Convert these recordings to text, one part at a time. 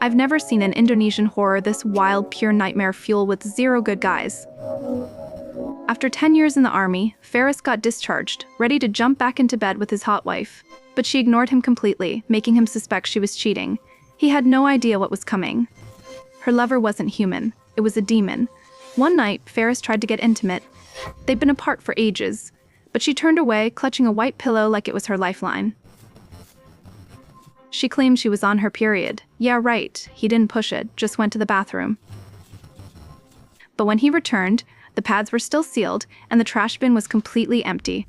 I've never seen an Indonesian horror this wild, pure nightmare fuel with zero good guys. After 10 years in the army, Ferris got discharged, ready to jump back into bed with his hot wife. But she ignored him completely, making him suspect she was cheating. He had no idea what was coming. Her lover wasn't human. It was a demon. One night, Ferris tried to get intimate. They'd been apart for ages, but she turned away, clutching a white pillow like it was her lifeline. She claimed she was on her period. Yeah, right, he didn't push it, just went to the bathroom. But when he returned, the pads were still sealed and the trash bin was completely empty.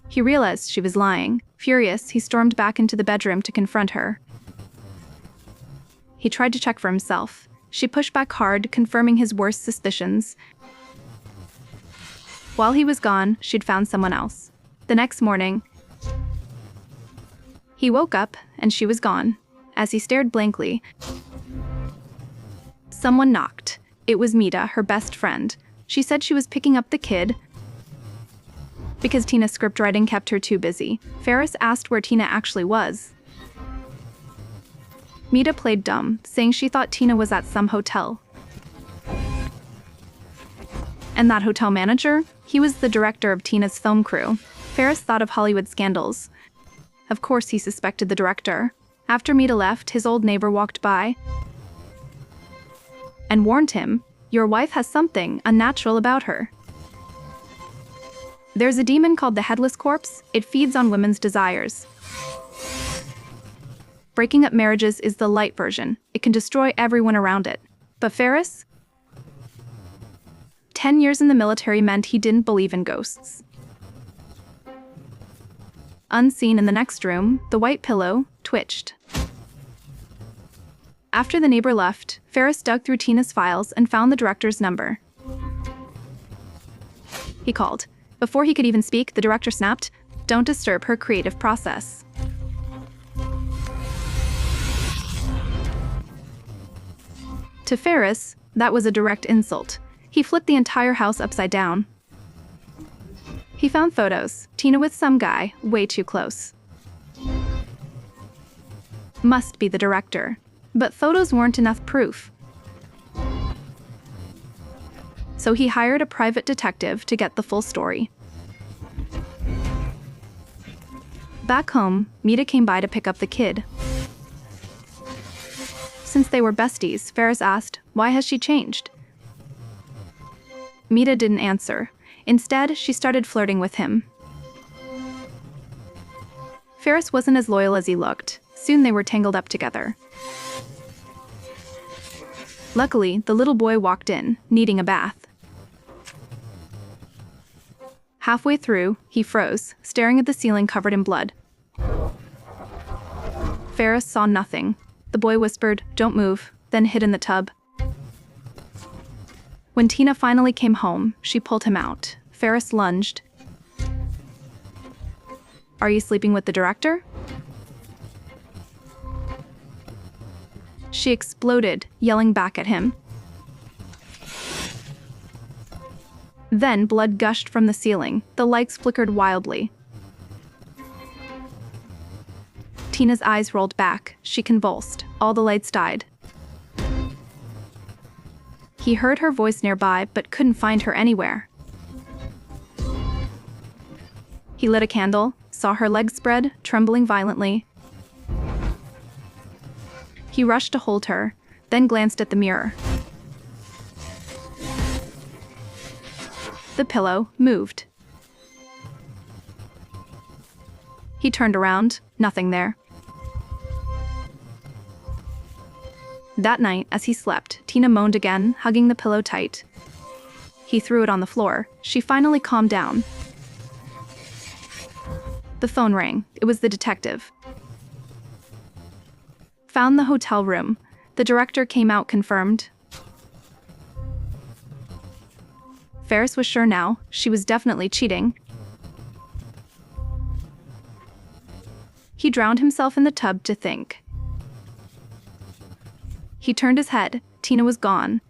He realized she was lying. Furious, he stormed back into the bedroom to confront her. He tried to check for himself. She pushed back hard, confirming his worst suspicions. While he was gone, she'd found someone else. The next morning, he woke up and she was gone. As he stared blankly, someone knocked. It was Mita, her best friend. She said she was picking up the kid because Tina's scriptwriting kept her too busy. Ferris asked where Tina actually was. Mita played dumb, saying she thought Tina was at some hotel. And that hotel manager? He was the director of Tina's film crew. Ferris thought of Hollywood scandals. Of course he suspected the director. After Mita left, his old neighbor walked by and warned him, "Your wife has something unnatural about her. There's a demon called the Headless Corpse. It feeds on women's desires. Breaking up marriages is the light version. It can destroy everyone around it." But Ferris? 10 years in the military meant he didn't believe in ghosts. Unseen in the next room, the white pillow twitched. After the neighbor left, Ferris dug through Tina's files and found the director's number. He called. Before he could even speak, the director snapped, "Don't disturb her creative process." To Ferris, that was a direct insult. He flipped the entire house upside down. He found photos, Tina with some guy, way too close. Must be the director. But photos weren't enough proof. So he hired a private detective to get the full story. Back home, Mita came by to pick up the kid. Since they were besties, Ferris asked, "Why has she changed?" Mita didn't answer. Instead, she started flirting with him. Ferris wasn't as loyal as he looked. Soon they were tangled up together. Luckily, the little boy walked in, needing a bath. Halfway through, he froze, staring at the ceiling covered in blood. Ferris saw nothing. The boy whispered, "Don't move," then hid in the tub. When Tina finally came home, she pulled him out. Ferris lunged. "Are you sleeping with the director?" She exploded, yelling back at him. Then blood gushed from the ceiling. The lights flickered wildly. Tina's eyes rolled back. She convulsed. All the lights died. He heard her voice nearby, but couldn't find her anywhere. He lit a candle, saw her legs spread, trembling violently. He rushed to hold her, then glanced at the mirror. The pillow moved. He turned around, nothing there. That night, as he slept, Tina moaned again, hugging the pillow tight. He threw it on the floor. She finally calmed down. The phone rang. It was the detective. Found the hotel room. The director came out confirmed. Ferris was sure now. She was definitely cheating. He drowned himself in the tub to think. He turned his head. Tina was gone.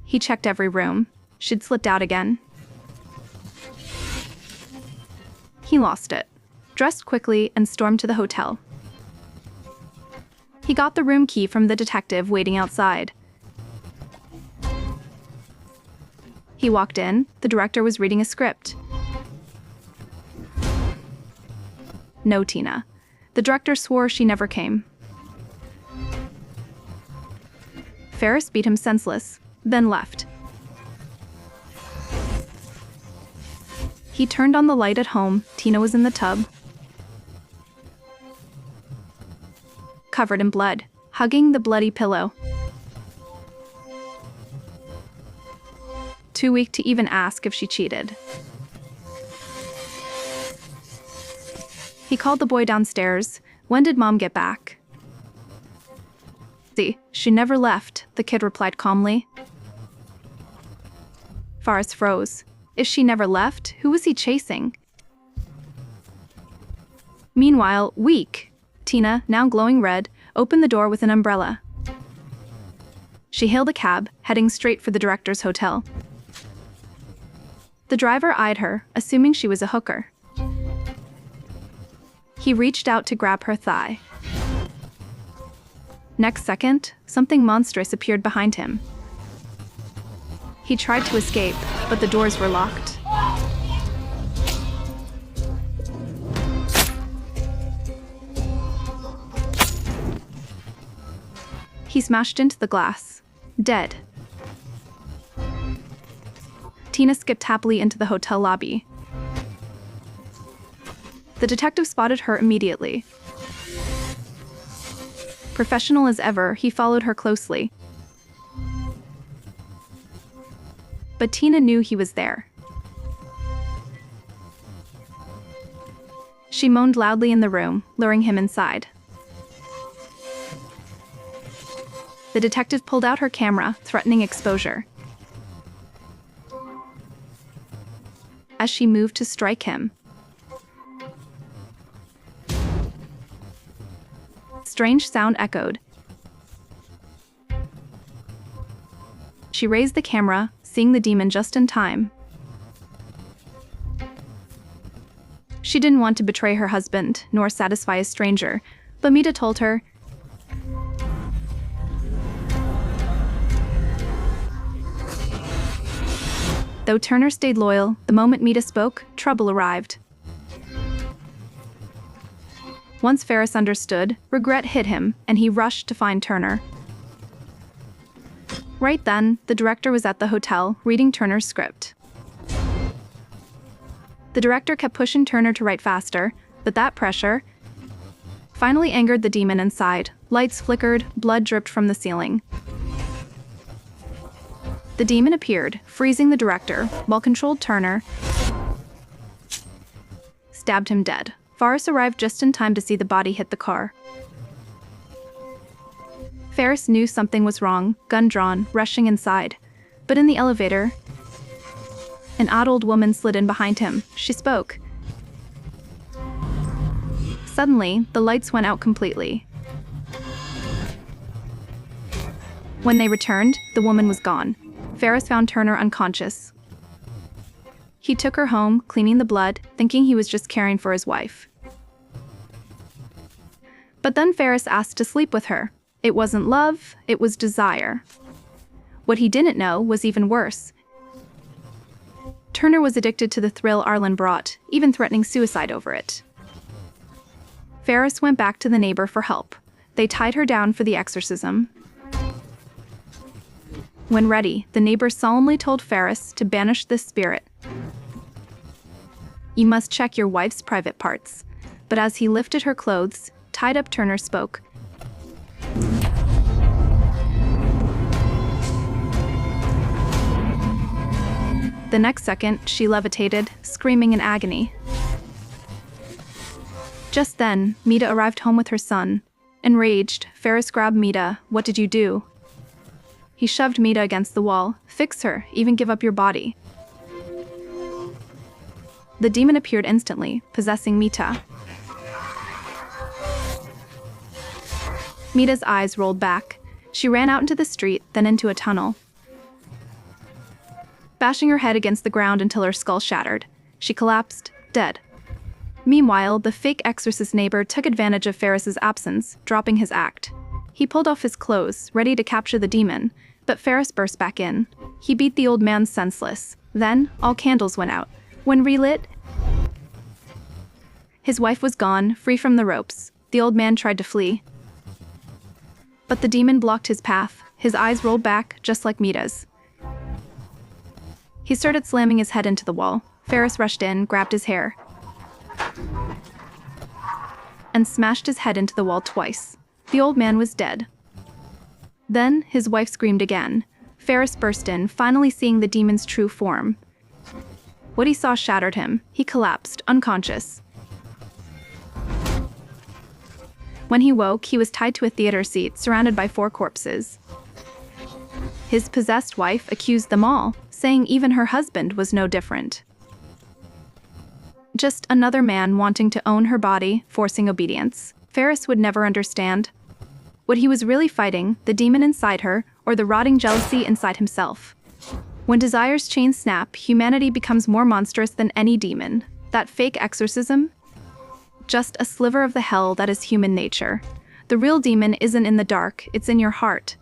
He checked every room. She'd slipped out again. He lost it. dressed quickly, and stormed to the hotel. He got the room key from the detective waiting outside. He walked in. The director was reading a script. No, Tina. The director swore she never came. Ferris beat him senseless, then left. He turned on the light at home. Tina was in the tub, covered in blood, hugging the bloody pillow. Too weak to even ask if she cheated. He called the boy downstairs. When did Mom get back? See, she never left, the kid replied calmly. Faris froze. If she never left, who was he chasing? Meanwhile, weak, Tina, now glowing red, opened the door with an umbrella. She hailed a cab, heading straight for the director's hotel. The driver eyed her, assuming she was a hooker. He reached out to grab her thigh. Next second, something monstrous appeared behind him. He tried to escape, but the doors were locked. He smashed into the glass, dead. Tina skipped happily into the hotel lobby. The detective spotted her immediately. Professional as ever, he followed her closely. But Tina knew he was there. She moaned loudly in the room, luring him inside. The detective pulled out her camera, threatening exposure. As she moved to strike him, strange sound echoed. She raised the camera, seeing the demon just in time. She didn't want to betray her husband, nor satisfy a stranger, but Mita told her, though Turner stayed loyal, the moment Mita spoke, trouble arrived. Once Ferris understood, regret hit him, and he rushed to find Turner. Right then, the director was at the hotel, reading Turner's script. The director kept pushing Turner to write faster, but that pressure finally angered the demon inside. Lights flickered, blood dripped from the ceiling. The demon appeared, freezing the director, while controlled Turner stabbed him dead. Faris arrived just in time to see the body hit the car. Ferris knew something was wrong, gun drawn, rushing inside. But in the elevator, an odd old woman slid in behind him. She spoke. Suddenly, the lights went out completely. When they returned, the woman was gone. Ferris found Turner unconscious. He took her home, cleaning the blood, thinking he was just caring for his wife. But then Ferris asked to sleep with her. It wasn't love, it was desire. What he didn't know was even worse. Turner was addicted to the thrill Arlen brought, even threatening suicide over it. Ferris went back to the neighbor for help. They tied her down for the exorcism. When ready, the neighbor solemnly told Ferris to banish this spirit. You must check your wife's private parts. But as he lifted her clothes, tied up, Turner spoke. The next second, she levitated, screaming in agony. Just then, Mita arrived home with her son. Enraged, Ferris grabbed Mita. What did you do? He shoved Mita against the wall. Fix her, even give up your body. The demon appeared instantly, possessing Mita. Mita's eyes rolled back. She ran out into the street, then into a tunnel, bashing her head against the ground until her skull shattered. She collapsed, dead. Meanwhile, the fake exorcist neighbor took advantage of Ferris's absence, dropping his act. He pulled off his clothes, ready to capture the demon, but Ferris burst back in. He beat the old man senseless. Then, all candles went out. When relit, his wife was gone, free from the ropes. The old man tried to flee, but the demon blocked his path. His eyes rolled back, just like Mita's. He started slamming his head into the wall. Ferris rushed in, grabbed his hair, and smashed his head into the wall twice. The old man was dead. Then, his wife screamed again. Ferris burst in, finally seeing the demon's true form. What he saw shattered him. He collapsed, unconscious. When he woke, he was tied to a theater seat, surrounded by 4 corpses. His possessed wife accused them all, saying even her husband was no different. Just another man wanting to own her body, forcing obedience. Ferris would never understand what he was really fighting, the demon inside her, or the rotting jealousy inside himself. When desire's chains snap, humanity becomes more monstrous than any demon. That fake exorcism? Just a sliver of the hell that is human nature. The real demon isn't in the dark, it's in your heart.